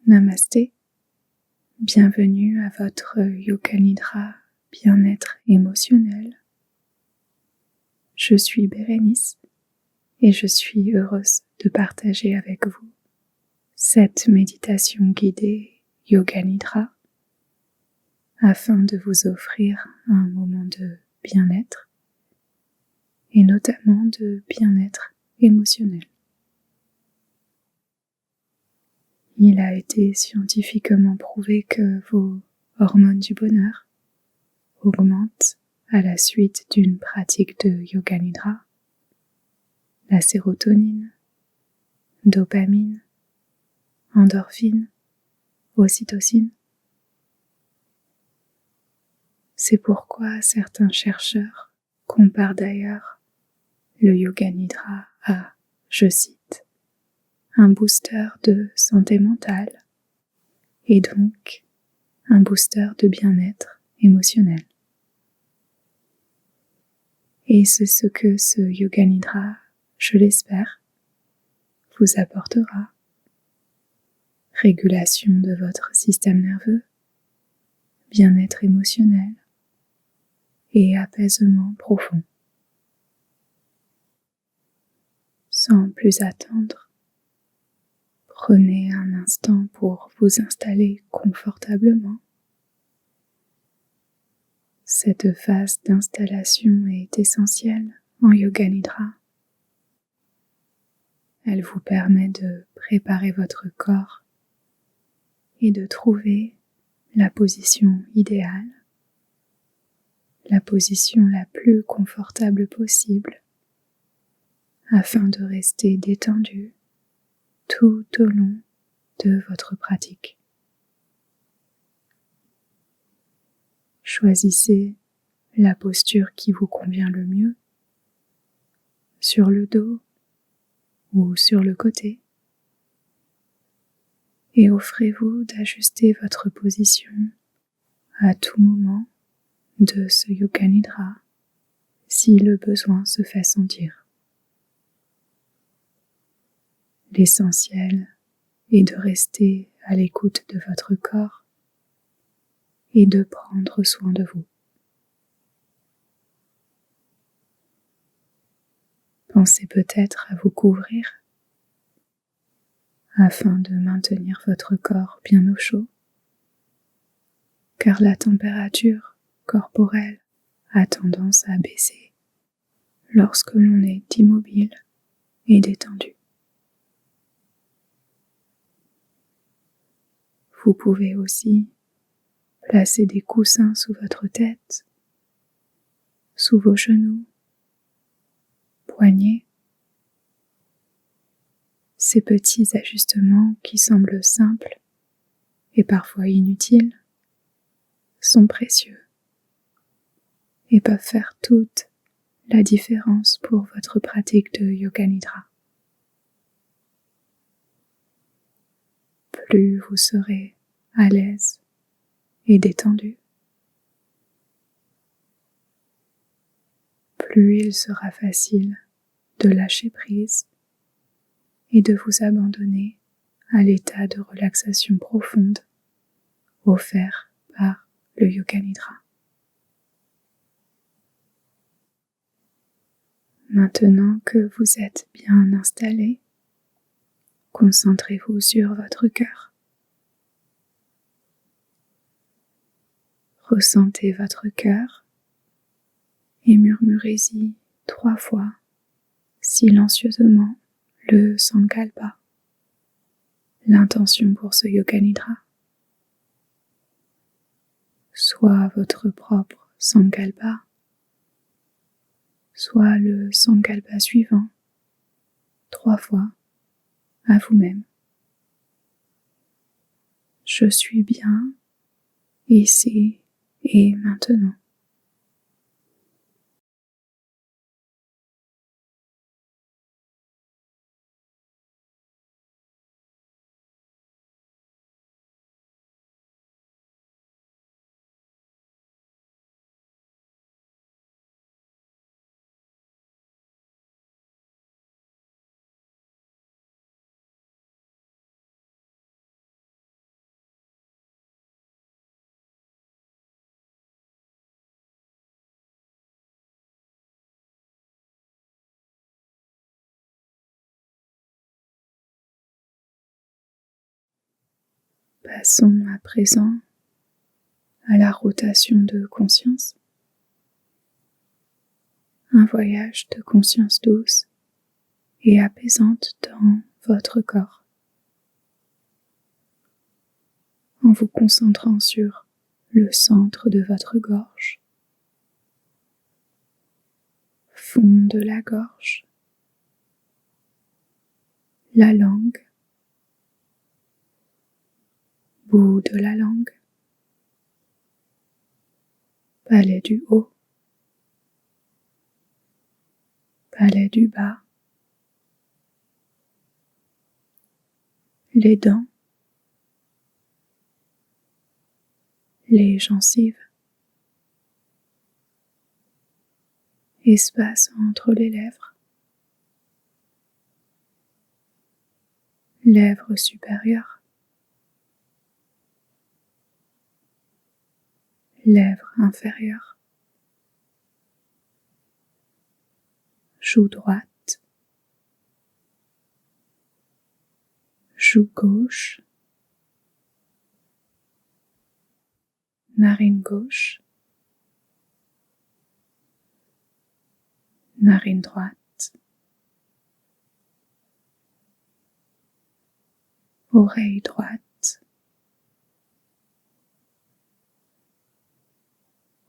Namasté, bienvenue à votre Yoga Nidra bien-être émotionnel. Je suis Bérénice et je suis heureuse de partager avec vous cette méditation guidée Yoga Nidra afin de vous offrir un moment de bien-être et notamment de bien-être émotionnel. Il a été scientifiquement prouvé que vos hormones du bonheur augmentent à la suite d'une pratique de Yoga Nidra. La sérotonine, dopamine, endorphine, ocytocine. C'est pourquoi certains chercheurs comparent d'ailleurs le Yoga Nidra à, je cite, un booster de santé mentale et donc un booster de bien-être émotionnel. Et c'est ce que ce Yoga Nidra, je l'espère, vous apportera. Régulation de votre système nerveux, bien-être émotionnel et apaisement profond. Sans plus attendre, prenez un instant pour vous installer confortablement. Cette phase d'installation est essentielle en Yoga Nidra. Elle vous permet de préparer votre corps et de trouver la position idéale, la position la plus confortable possible afin de rester détendu tout au long de votre pratique. Choisissez la posture qui vous convient le mieux, sur le dos ou sur le côté, et offrez-vous d'ajuster votre position à tout moment de ce Yoga Nidra si le besoin se fait sentir. L'essentiel est de rester à l'écoute de votre corps et de prendre soin de vous. Pensez peut-être à vous couvrir afin de maintenir votre corps bien au chaud, car la température corporelle a tendance à baisser lorsque l'on est immobile et détendu. Vous pouvez aussi placer des coussins sous votre tête, sous vos genoux, poignets. Ces petits ajustements qui semblent simples et parfois inutiles sont précieux et peuvent faire toute la différence pour votre pratique de Yoga Nidra. Plus vous serez à l'aise et détendu, plus il sera facile de lâcher prise et de vous abandonner à l'état de relaxation profonde offert par le Yoga Nidra. Maintenant que vous êtes bien installé, concentrez-vous sur votre cœur. Ressentez votre cœur et murmurez-y 3 fois, silencieusement, le Sankalpa, l'intention pour ce Yoga Nidra. Soit votre propre Sankalpa, soit le Sankalpa suivant, 3 fois, à vous-même. Je suis bien, ici et maintenant. Passons à présent à la rotation de conscience. Un voyage de conscience douce et apaisante dans votre corps. En vous concentrant sur le centre de votre gorge, fond de la gorge, la langue, bout de la langue, palais du haut, palais du bas, les dents, les gencives, espace entre les lèvres, lèvres supérieures, lèvres inférieures, joue droite, joue gauche, narine gauche, narine droite, oreille droite,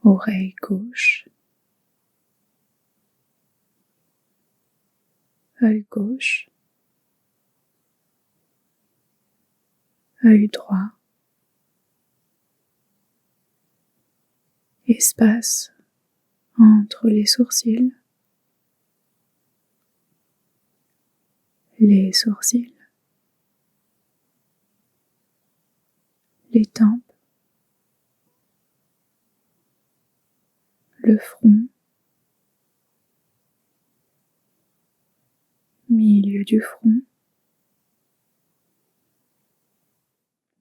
oreille gauche, œil gauche, œil droit, espace entre les sourcils, les sourcils, les tempes, le front, milieu du front,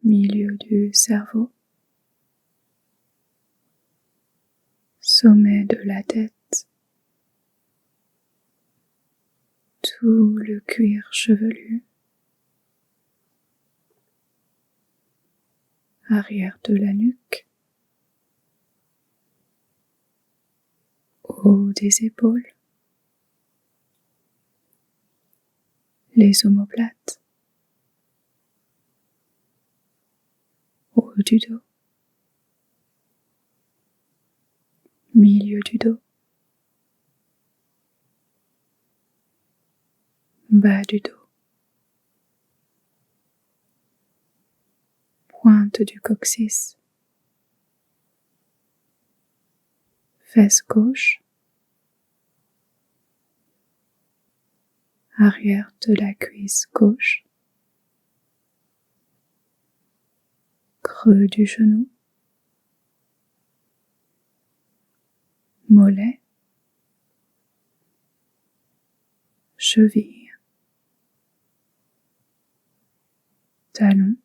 milieu du cerveau, sommet de la tête, tout le cuir chevelu, arrière de la nuque, haut des épaules, les omoplates, haut du dos, milieu du dos, bas du dos, pointe du coccyx, fesse gauche, arrière de la cuisse gauche, creux du genou, mollet, cheville, talon,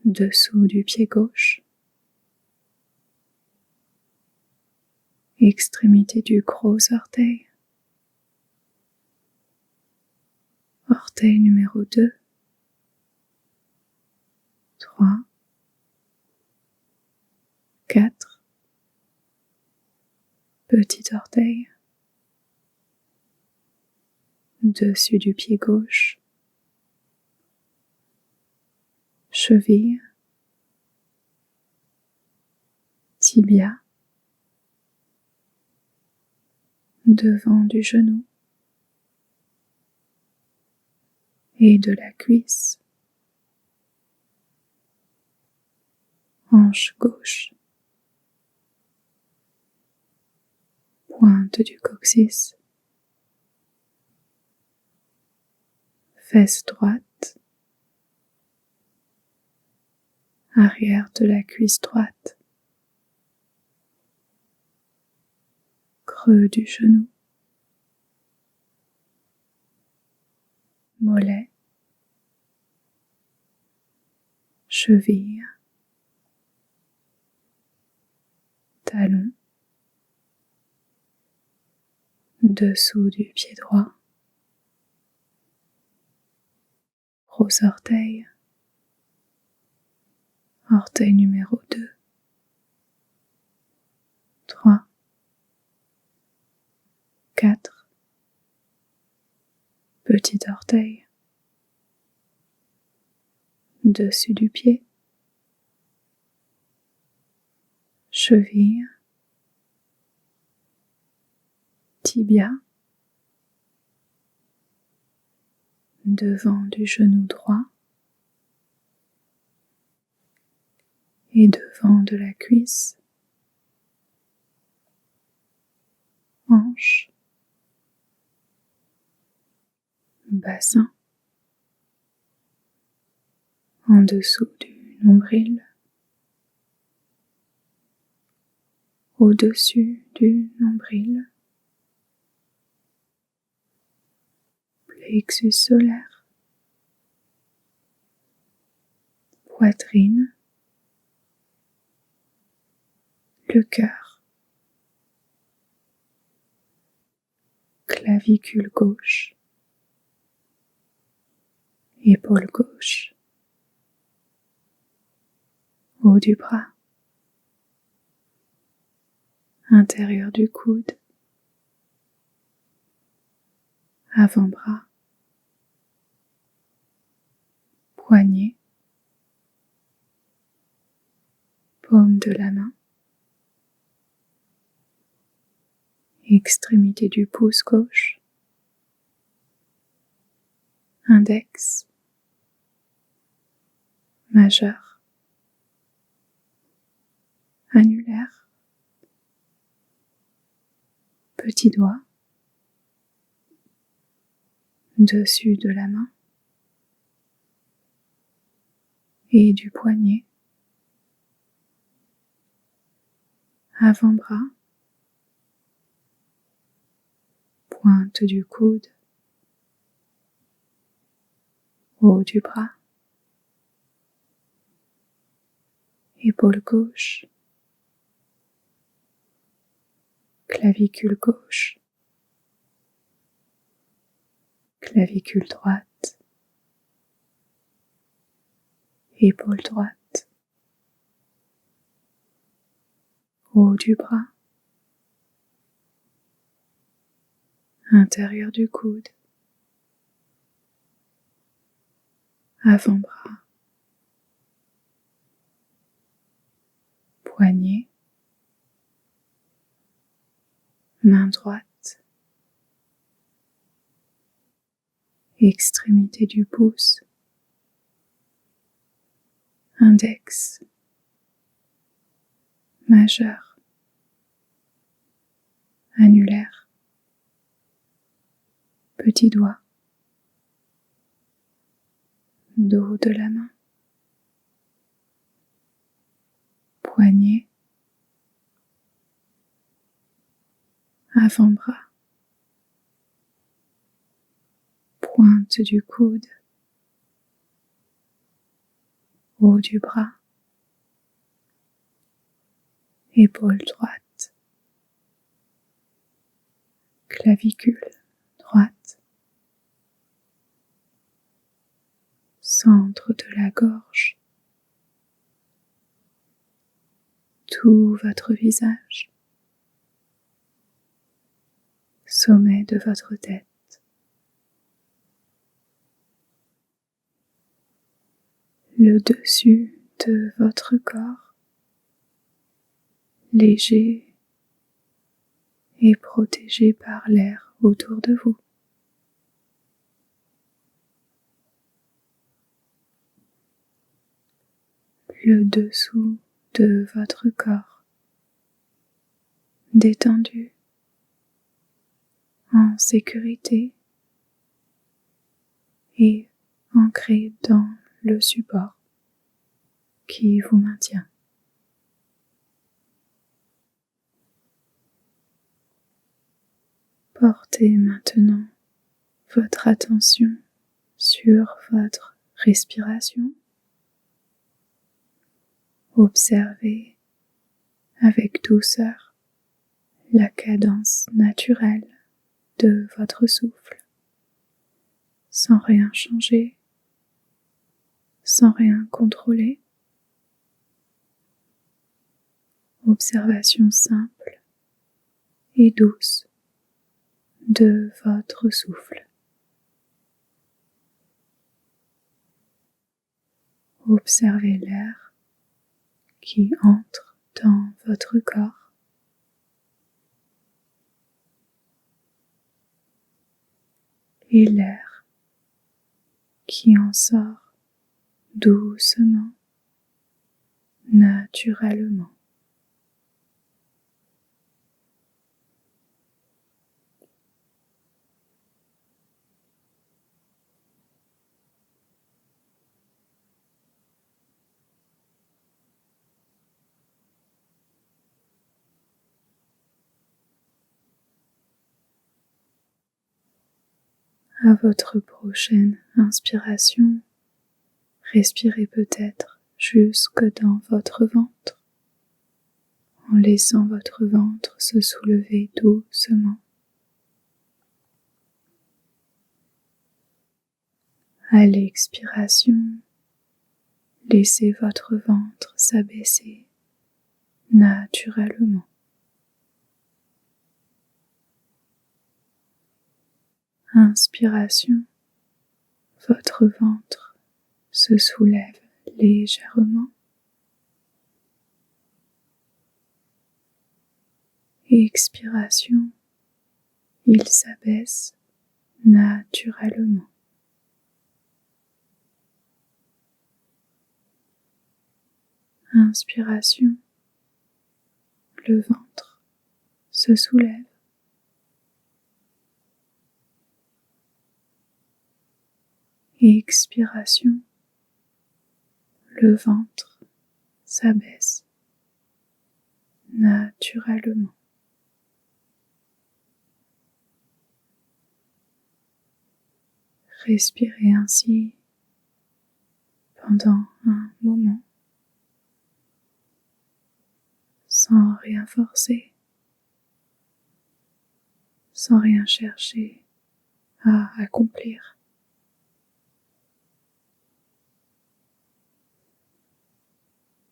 dessous du pied gauche, extrémité du gros orteil, orteil numéro 2, 3, 4, petit orteil, dessus du pied gauche, cheville, tibia, devant du genou et de la cuisse, hanche gauche, pointe du coccyx, fesse droite, arrière de la cuisse droite, creux du genou, mollet, cheville, talon, dessous du pied droit, gros orteil, orteil numéro 2, 3, 4, petit orteil, dessus du pied, cheville, tibia, devant du genou droit et devant de la cuisse, hanche, bassin, en dessous du nombril, au-dessus du nombril, plexus solaire, poitrine, le cœur, clavicule gauche, épaule gauche, haut du bras, intérieur du coude, avant-bras, poignet, paume de la main, extrémité du pouce gauche, index, majeur, annulaire, petit doigt, dessus de la main et du poignet, avant-bras, pointe du coude, haut du bras, épaule gauche, clavicule gauche, clavicule droite, épaule droite, haut du bras, intérieur du coude, avant-bras, poignet, main droite, extrémité du pouce, index, majeur, annulaire, petit doigt, dos de la main, poignet, avant-bras, pointe du coude, haut du bras, épaule droite, clavicule droite, centre de la gorge, tout votre visage, sommet de votre tête, le dessus de votre corps, léger et protégé par l'air autour de vous. Le dessous de votre corps, détendu, en sécurité et ancré dans le support qui vous maintient. Portez maintenant votre attention sur votre respiration. Observez avec douceur la cadence naturelle de votre souffle, sans rien changer sans rien contrôler. Observation simple et douce de votre souffle. Observez l'air qui entre dans votre corps et l'air qui en sort doucement, naturellement. À votre prochaine inspiration, respirez peut-être jusque dans votre ventre, en laissant votre ventre se soulever doucement. À l'expiration, laissez votre ventre s'abaisser naturellement. Inspiration, votre ventre se soulève légèrement. Expiration, il s'abaisse naturellement. Inspiration, le ventre se soulève. Expiration, le ventre s'abaisse naturellement. Respirez ainsi pendant un moment, sans rien forcer, sans rien chercher à accomplir.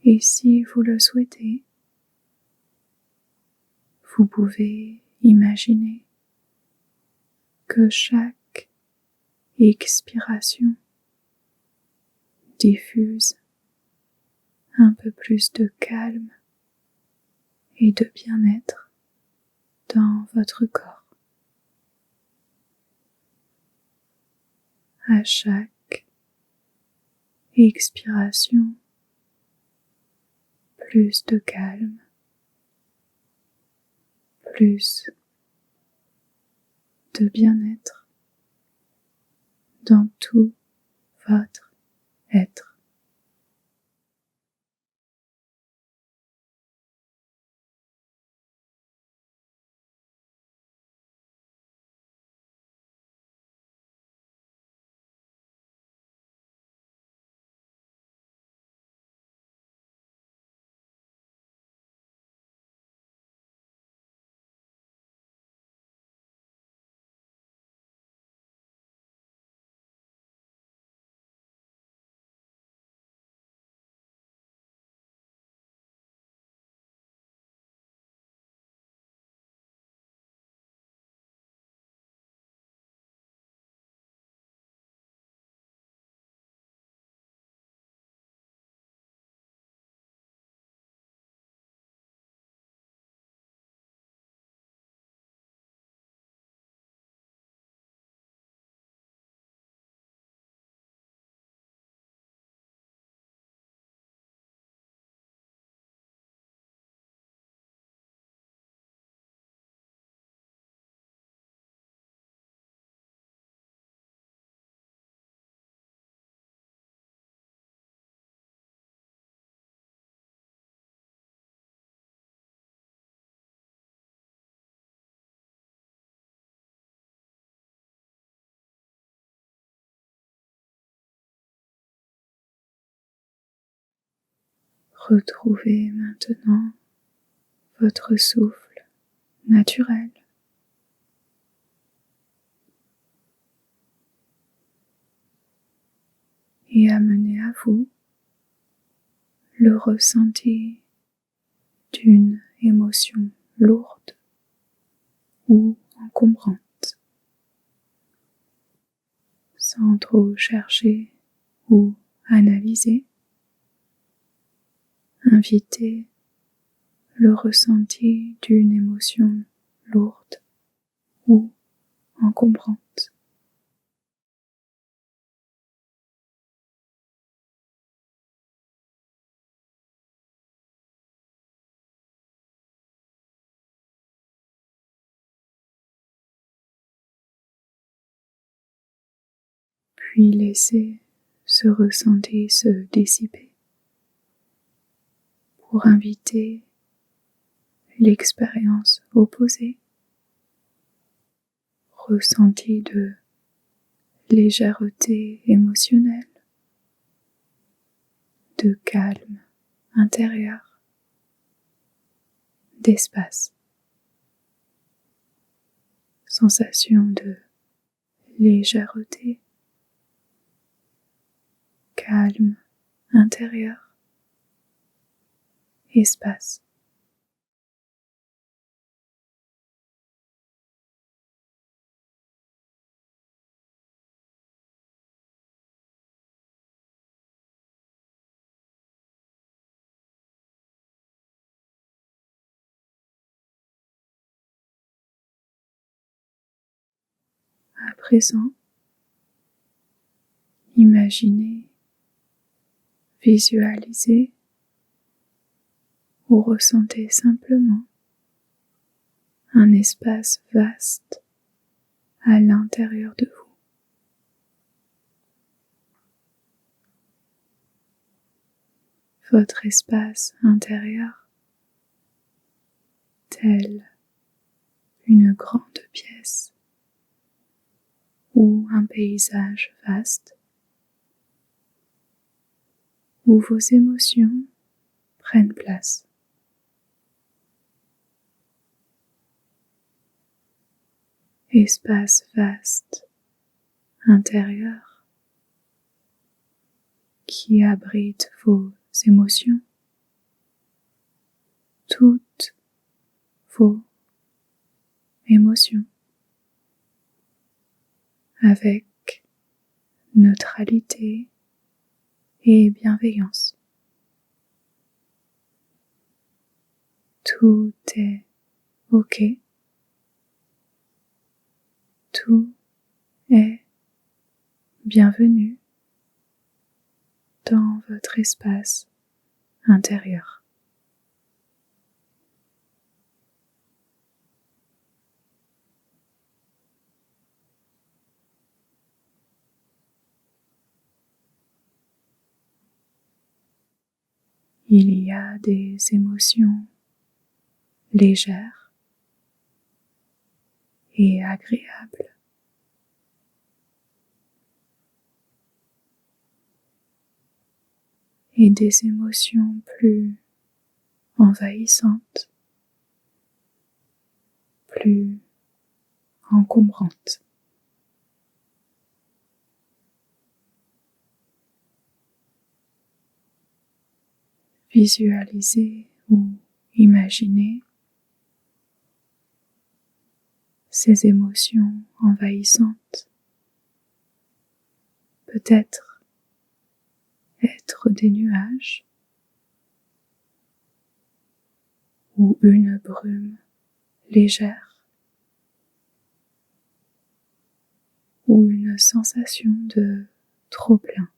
Et si vous le souhaitez, vous pouvez imaginer que chaque expiration diffuse un peu plus de calme et de bien-être dans votre corps. À chaque expiration, plus de calme, plus de bien-être dans tout votre être. Retrouvez maintenant votre souffle naturel. Et amenez à vous le ressenti d'une émotion lourde ou encombrante, sans trop chercher ou analyser. Invitez le ressenti d'une émotion lourde ou encombrante. Puis laissez ce ressenti se dissiper pour inviter l'expérience opposée, ressenti de légèreté émotionnelle, de calme intérieur, d'espace, sensation de légèreté, calme intérieur, espace. À présent, imaginez, visualisez ou ressentez simplement un espace vaste à l'intérieur de vous. Votre espace intérieur, tel une grande pièce ou un paysage vaste, où vos émotions prennent place. Espace vaste intérieur qui abrite vos émotions, toutes vos émotions, avec neutralité et bienveillance. Tout est OK. Tout est bienvenu dans votre espace intérieur. Il y a des émotions légères et agréables. Et des émotions plus envahissantes, plus encombrantes. Visualisez ou imaginez ces émotions envahissantes, peut-être être des nuages ou une brume légère ou une sensation de trop-plein.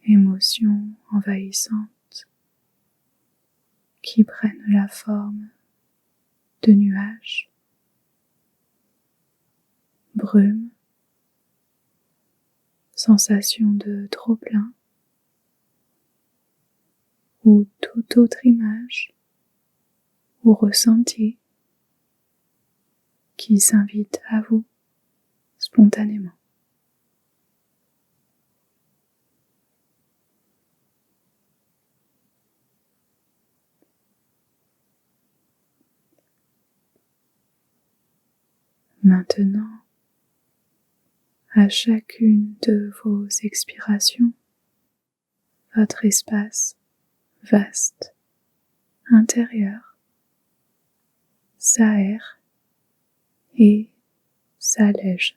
Émotions envahissantes qui prennent la forme de nuages, brume, sensation de trop-plein ou toute autre image ou ressenti qui s'invite à vous spontanément. Maintenant, À chacune de vos expirations, votre espace vaste intérieur s'aère et s'allège,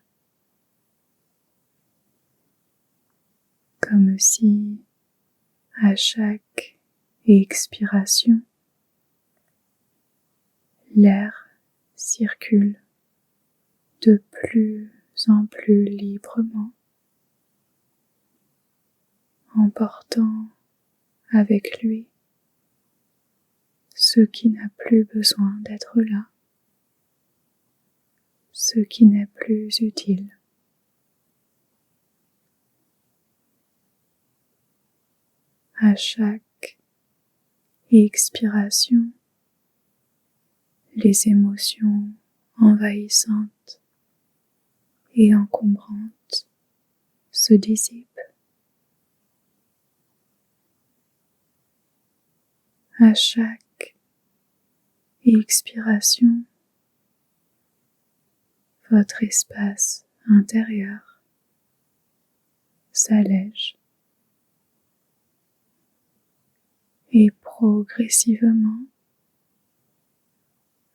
comme si à chaque expiration, l'air circule de plus en plus librement, emportant avec lui ce qui n'a plus besoin d'être là, ce qui n'est plus utile. À chaque expiration, les émotions envahissantes et encombrantes se dissipent. À chaque expiration, votre espace intérieur s'allège et progressivement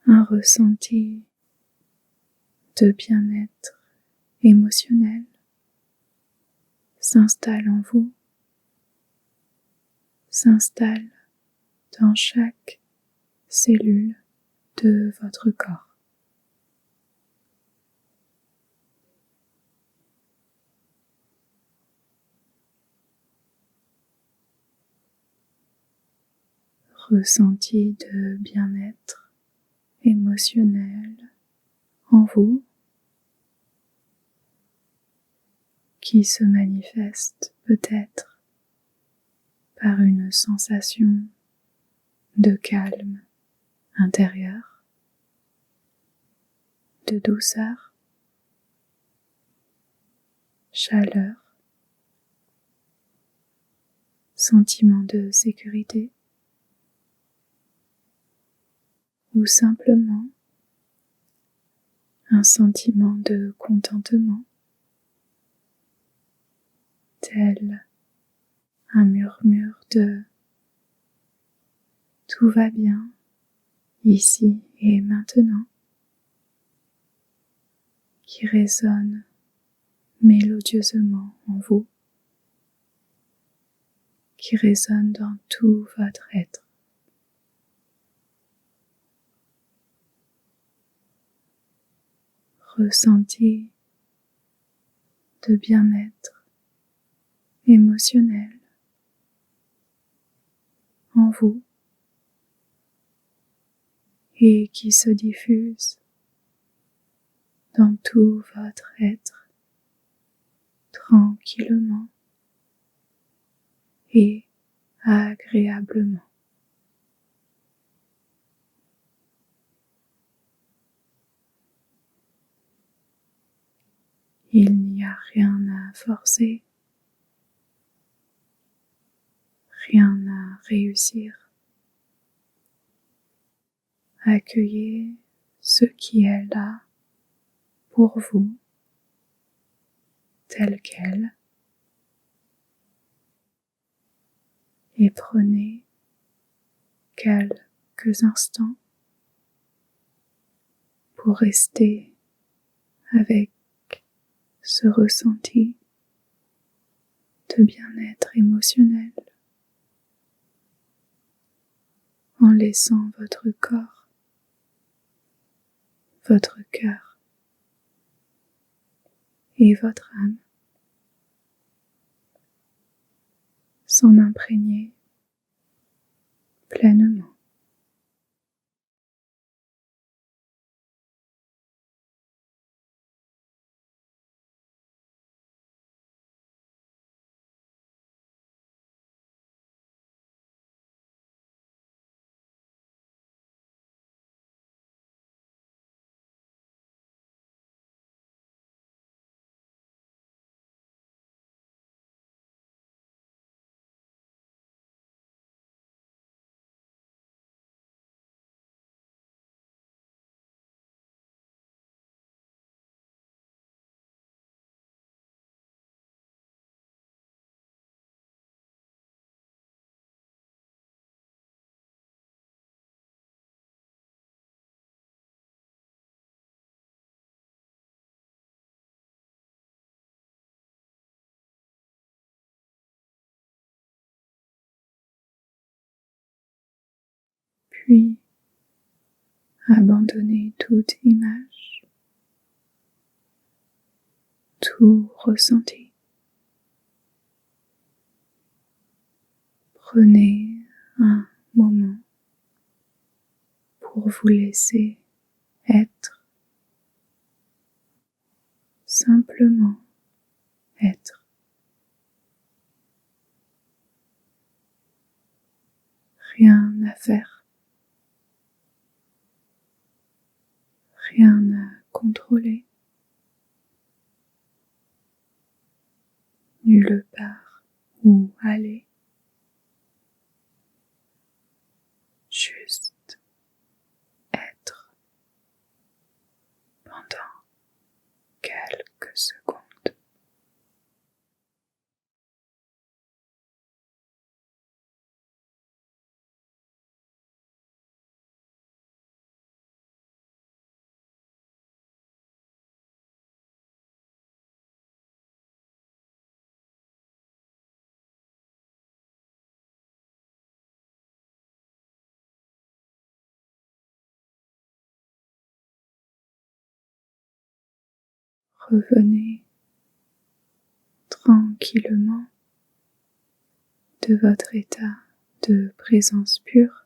un ressenti de bien-être émotionnel s'installe en vous, s'installe dans chaque cellule de votre corps. Ressenti de bien-être émotionnel en vous qui se manifeste peut-être par une sensation de calme intérieur, de douceur, chaleur, sentiment de sécurité ou simplement un sentiment de contentement tel un murmure de tout va bien ici et maintenant qui résonne mélodieusement en vous, qui résonne dans tout votre être. Ressenti de bien-être émotionnel en vous et qui se diffuse dans tout votre être tranquillement et agréablement. Il n'y a rien à forcer, rien à réussir. Accueillez ce qui est là pour vous, tel quel, et prenez quelques instants pour rester avec ce ressenti de bien-être émotionnel en laissant votre corps, votre cœur et votre âme s'en imprégner pleinement. puis abandonnez toute image, tout ressenti. Prenez un moment pour vous laisser être, simplement être. Rien à faire, rien à contrôler, nulle part où aller, juste être pendant quelques secondes. Revenez tranquillement de votre état de présence pure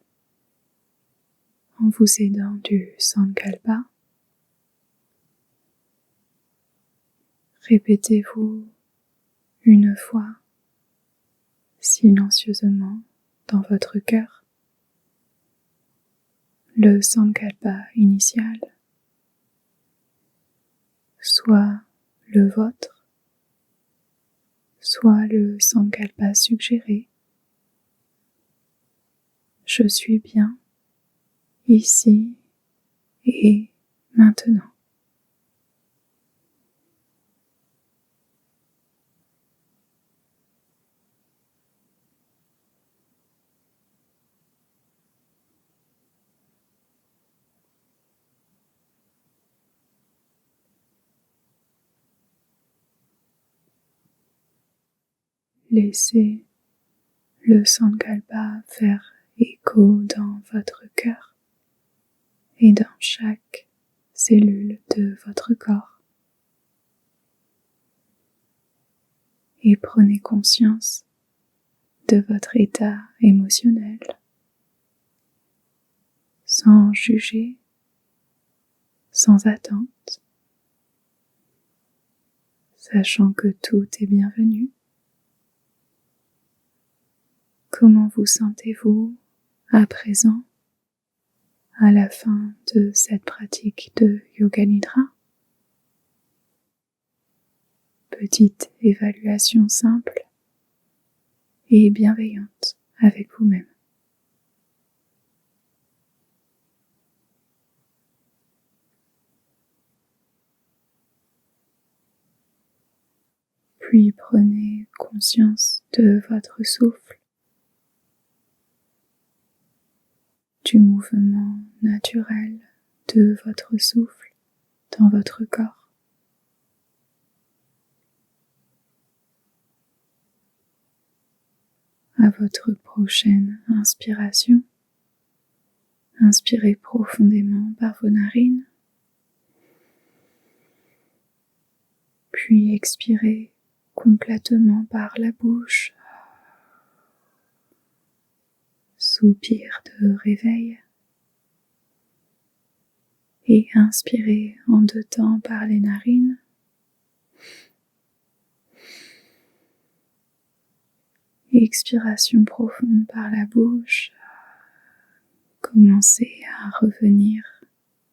en vous aidant du Sankalpa. Répétez-vous une fois silencieusement dans votre cœur le Sankalpa initial, soit le vôtre, soit le Sankalpa suggéré. Je suis bien ici et maintenant. Laissez le Sankalpa faire écho dans votre cœur et dans chaque cellule de votre corps. Et prenez conscience de votre état émotionnel, sans juger, sans attente, sachant que tout est bienvenu. Comment vous sentez-vous à présent, à la fin de cette pratique de Yoga Nidra? Petite évaluation simple et bienveillante avec vous-même. Puis prenez conscience de votre souffle, du mouvement naturel de votre souffle dans votre corps. À votre prochaine inspiration, inspirez profondément par vos narines, puis expirez complètement par la bouche. Soupir de réveil et inspirez en 2 temps par les narines. Expiration profonde par la bouche. Commencez à revenir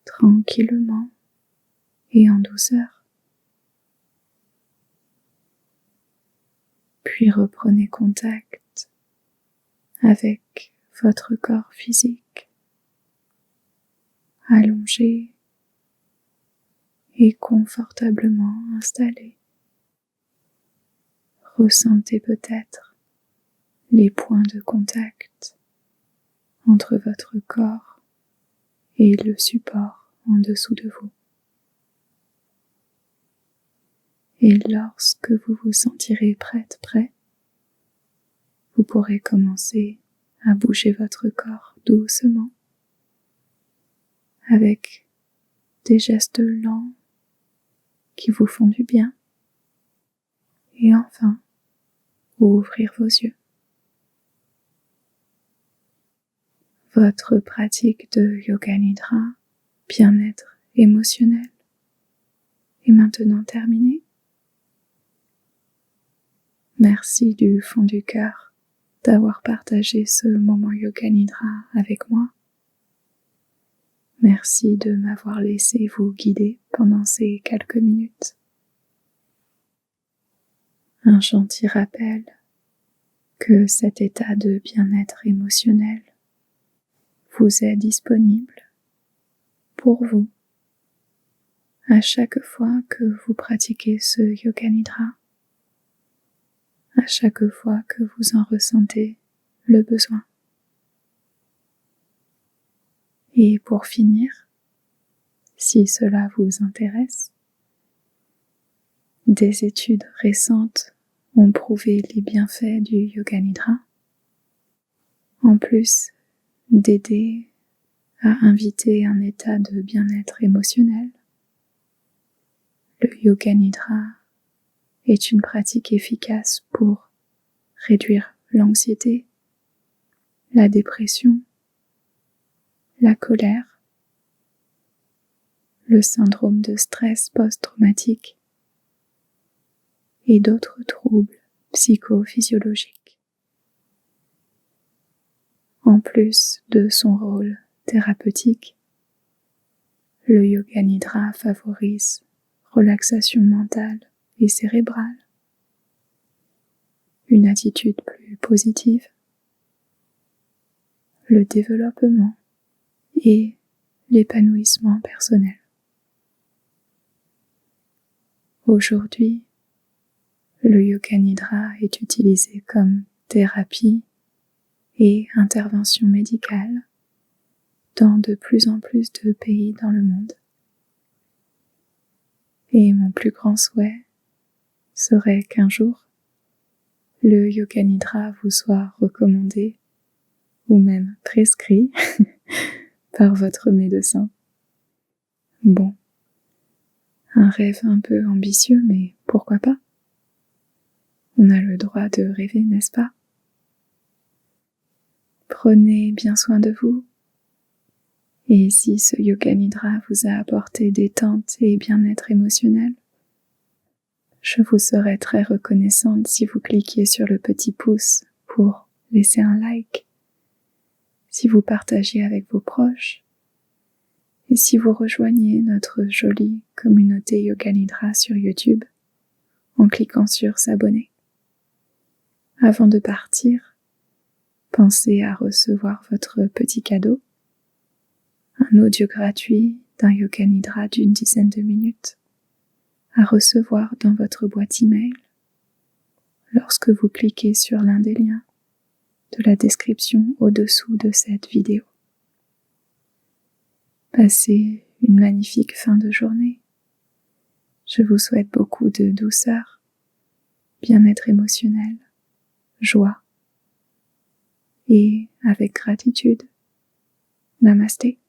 tranquillement et en douceur. Puis reprenez contact avec votre corps physique, allongé et confortablement installé. Ressentez peut-être les points de contact entre votre corps et le support en dessous de vous. Et lorsque vous vous sentirez prêt, vous pourrez commencer à bouger votre corps doucement avec des gestes lents qui vous font du bien. Et enfin, ouvrir vos yeux. Votre pratique de Yoga Nidra, bien-être émotionnel, est maintenant terminée. Merci du fond du cœur d'avoir partagé ce moment Yoga Nidra avec moi. Merci de m'avoir laissé vous guider pendant ces quelques minutes. Un gentil rappel que cet état de bien-être émotionnel vous est disponible pour vous à chaque fois que vous pratiquez ce Yoga Nidra, à chaque fois que vous en ressentez le besoin. Et pour finir, si cela vous intéresse, des études récentes ont prouvé les bienfaits du Yoga Nidra, en plus d'aider à inviter un état de bien-être émotionnel. Le Yoga Nidra est une pratique efficace pour réduire l'anxiété, la dépression, la colère, le syndrome de stress post-traumatique et d'autres troubles psychophysiologiques. En plus de son rôle thérapeutique, le Yoga Nidra favorise relaxation mentale et cérébrale, une attitude plus positive, le développement et l'épanouissement personnel. Aujourd'hui, le Yoga Nidra est utilisé comme thérapie et intervention médicale dans de plus en plus de pays dans le monde. Et mon plus grand souhait serait qu'un jour, le Yoga Nidra vous soit recommandé ou même prescrit par votre médecin. Bon, un rêve un peu ambitieux, mais pourquoi pas? On a le droit de rêver, n'est-ce pas? Prenez bien soin de vous. Et si ce Yoga Nidra vous a apporté détente et bien-être émotionnel, je vous serais très reconnaissante si vous cliquiez sur le petit pouce pour laisser un like, si vous partagiez avec vos proches, et si vous rejoignez notre jolie communauté Yoga Nidra sur YouTube en cliquant sur s'abonner. Avant de partir, pensez à recevoir votre petit cadeau, un audio gratuit d'un Yoga Nidra d'une dizaine de minutes à recevoir dans votre boîte email lorsque vous cliquez sur l'un des liens de la description au-dessous de cette vidéo. Passez une magnifique fin de journée. Je vous souhaite beaucoup de douceur, bien-être émotionnel, joie et avec gratitude. Namasté.